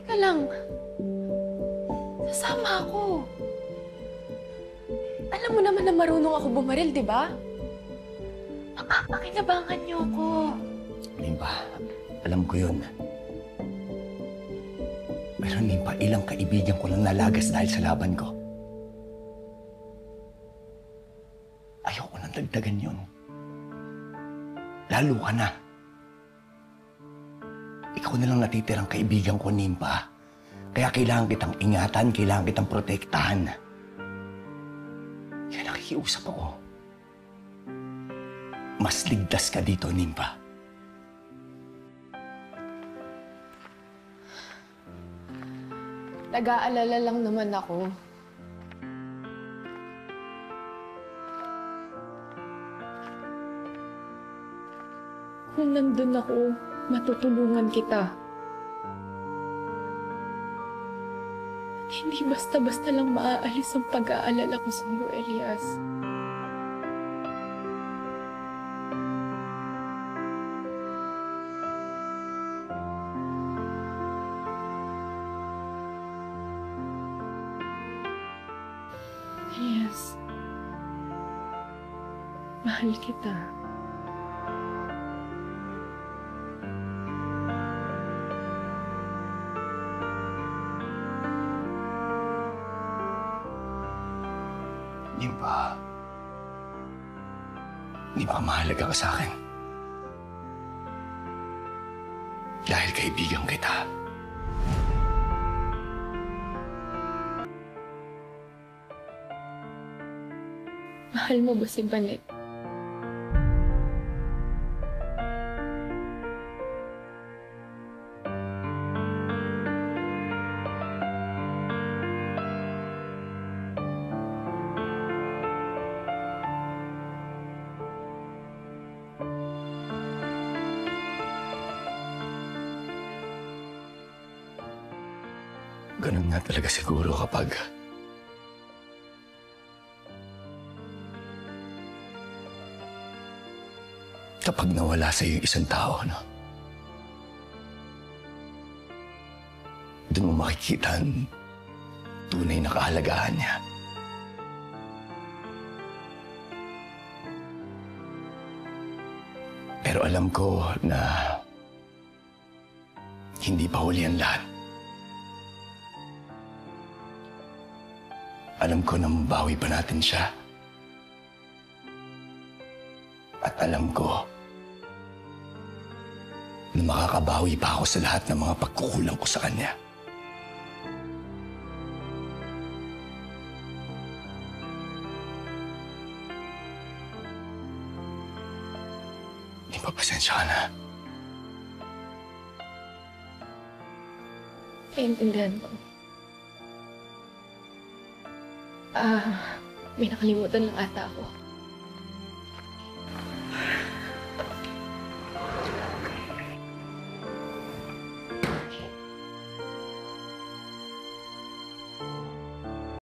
Teka lang. Sasama ako. Alam mo naman na marunong ako bumaril, di ba? Pakinabangan niyo ako. Nimpa, alam ko yun. Pero Nimpa, ilang kaibigan ko lang nalagas dahil sa laban ko. Ayoko nang dagdagan yun. Lalo ka na. Ikaw na lang natitirang kaibigan ko, Nimpa. Kaya kailangan kitang ingatan, kailangan kitang protektahan. Kaya nakikiusap ako. Mas ligtas ka dito, Nimpa. Nag-aalala lang naman ako. Kung nandun ako, matutulungan kita. At hindi basta-basta lang maaalis ang pag-aalala ko sa iyo, Elias. Elias, mahal kita. Nimpa. Nimpa, mahalaga ka sa akin. Dahil kaibigan kita. Mahal mo ba si Banet? Ganun nga talaga siguro kapag nawala sa iyo yung isang tao, no? Doon mo makikita ang tunay na kahalagahan niya. Pero alam ko na hindi pa huli ang lahat. Alam ko na mabawi pa natin siya. At alam ko na makakabawi pa ako sa lahat ng mga pagkukulang ko sa kanya. Hindi pa, pasensya ka na. Naiintindihan ko. May nakalimutan lang ata ako.